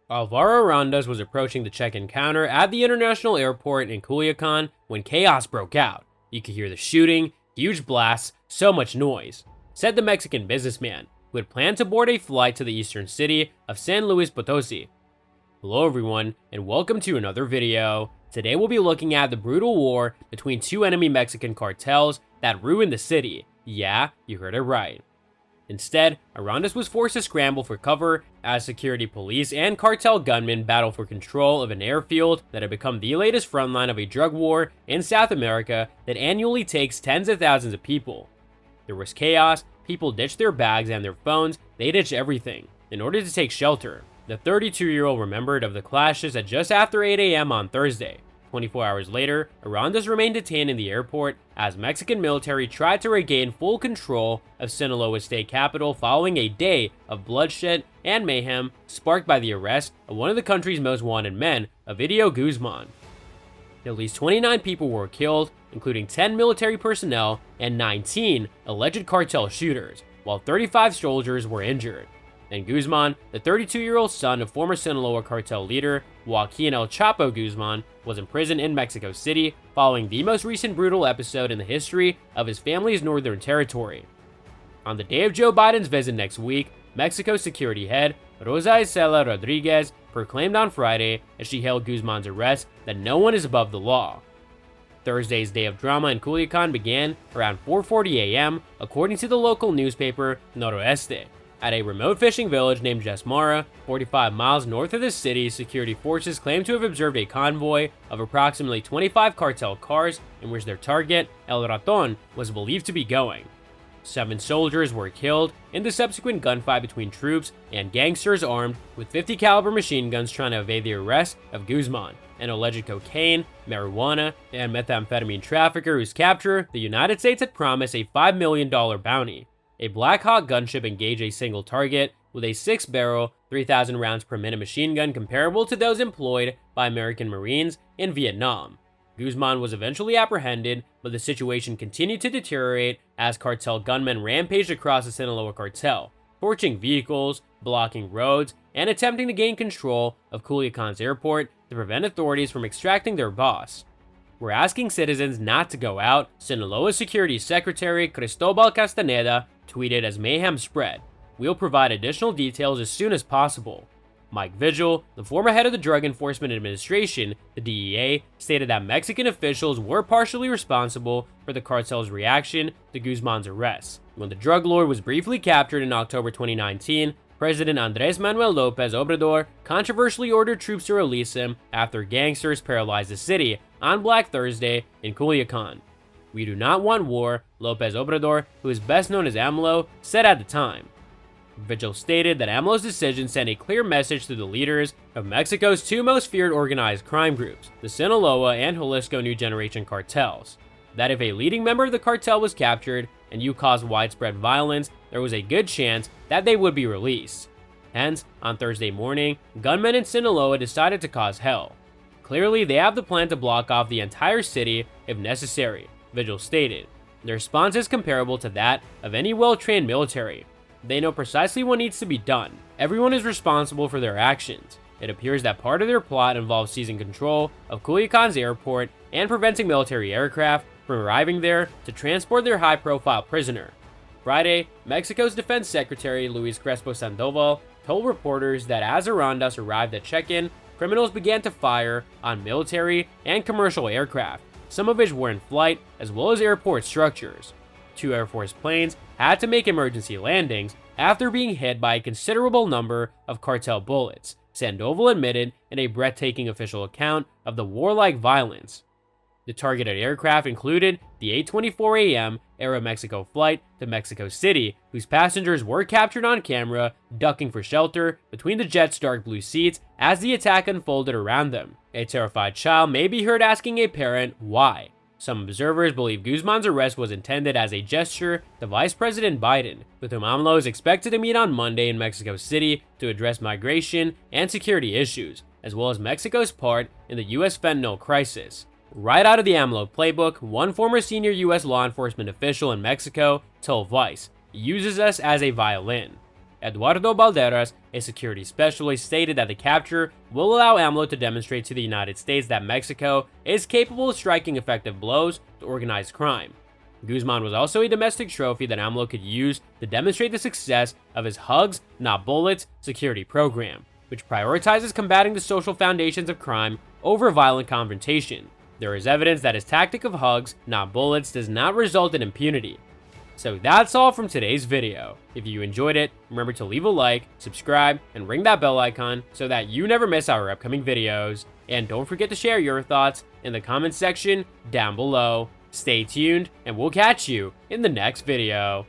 Alvaro Rondas was approaching the check-in counter at the international airport in Culiacan when chaos broke out. You could hear the shooting, huge blasts, so much noise, said the Mexican businessman, who had planned to board a flight to the eastern city of San Luis Potosi. Hello everyone, and welcome to another video. Today we'll be looking at the brutal war between two enemy Mexican cartels that ruined the city. Yeah, you heard it right. Instead, Arandas was forced to scramble for cover as security police and cartel gunmen battled for control of an airfield that had become the latest frontline of a drug war in South America that annually takes tens of thousands of people. There was chaos, people ditched their bags and their phones, they ditched everything in order to take shelter. The 32-year-old remembered of the clashes at just after 8 a.m. on Thursday. 24 hours later, Arandas remained detained in the airport as Mexican military tried to regain full control of Sinaloa state capital following a day of bloodshed and mayhem sparked by the arrest of one of the country's most wanted men, Ovidio Guzman. At least 29 people were killed, including 10 military personnel and 19 alleged cartel shooters, while 35 soldiers were injured. And Guzman, the 32-year-old son of former Sinaloa cartel leader Joaquin El Chapo Guzman, was imprisoned in Mexico City following the most recent brutal episode in the history of his family's northern territory. On the day of Joe Biden's visit next week, Mexico's security head, Rosa Isela Rodriguez, proclaimed on Friday as she hailed Guzman's arrest that no one is above the law. Thursday's day of drama in Culiacan began around 4:40 a.m., according to the local newspaper Noroeste. At a remote fishing village named Jasmara, 45 miles north of the city, security forces claim to have observed a convoy of approximately 25 cartel cars in which their target, El Raton, was believed to be going. 7 soldiers were killed in the subsequent gunfight between troops and gangsters armed with 50 caliber machine guns trying to evade the arrest of Guzman, an alleged cocaine, marijuana, and methamphetamine trafficker whose capture the United States had promised a $5 million bounty. A Black Hawk gunship engaged a single target with a 6-barrel, 3,000 rounds per minute machine gun comparable to those employed by American Marines in Vietnam. Guzman was eventually apprehended, but the situation continued to deteriorate as cartel gunmen rampaged across the Sinaloa cartel, torching vehicles, blocking roads, and attempting to gain control of Culiacan's airport to prevent authorities from extracting their boss. "We're asking citizens not to go out," Sinaloa Security Secretary Cristobal Castaneda tweeted as mayhem spread. "We'll provide additional details as soon as possible." Mike Vigil, the former head of the Drug Enforcement Administration, the DEA, stated that Mexican officials were partially responsible for the cartel's reaction to Guzman's arrest. When the drug lord was briefly captured in October 2019, President Andrés Manuel López Obrador controversially ordered troops to release him after gangsters paralyzed the city on Black Thursday in Culiacan. "We do not want war," López Obrador, who is best known as AMLO, said at the time. Vigil stated that AMLO's decision sent a clear message to the leaders of Mexico's two most feared organized crime groups, the Sinaloa and Jalisco New Generation cartels, that if a leading member of the cartel was captured and you caused widespread violence, there was a good chance that they would be released. Hence, on Thursday morning, gunmen in Sinaloa decided to cause hell. "Clearly, they have the plan to block off the entire city if necessary," Vigil stated. "Their response is comparable to that of any well-trained military. They know precisely what needs to be done. Everyone is responsible for their actions. It appears that part of their plot involves seizing control of Culiacan's airport and preventing military aircraft from arriving there to transport their high-profile prisoner." Friday, Mexico's Defense Secretary Luis Crespo Sandoval told reporters that as Arandas arrived at check-in, criminals began to fire on military and commercial aircraft, some of which were in flight, as well as airport structures. 2 Air Force planes had to make emergency landings after being hit by a considerable number of cartel bullets, Sandoval admitted in a breathtaking official account of the warlike violence. The targeted aircraft included the 8:24 a.m. Aeromexico flight to Mexico City, whose passengers were captured on camera ducking for shelter between the jet's dark blue seats as the attack unfolded around them. A terrified child may be heard asking a parent why. Some observers believe Guzman's arrest was intended as a gesture to Vice President Biden, with whom AMLO is expected to meet on Monday in Mexico City to address migration and security issues, as well as Mexico's part in the U.S. fentanyl crisis. Right out of the AMLO playbook, one former senior U.S. law enforcement official in Mexico told Vice, "He uses us as a violin." Eduardo Balderas, a security specialist, stated that the capture will allow AMLO to demonstrate to the United States that Mexico is capable of striking effective blows to organized crime. Guzman was also a domestic trophy that AMLO could use to demonstrate the success of his Hugs, Not Bullets security program, which prioritizes combating the social foundations of crime over violent confrontation. There is evidence that his tactic of Hugs, Not Bullets does not result in impunity. So that's all from today's video. If you enjoyed it, remember to leave a like, subscribe, and ring that bell icon so that you never miss our upcoming videos. And don't forget to share your thoughts in the comments section down below. Stay tuned, and we'll catch you in the next video.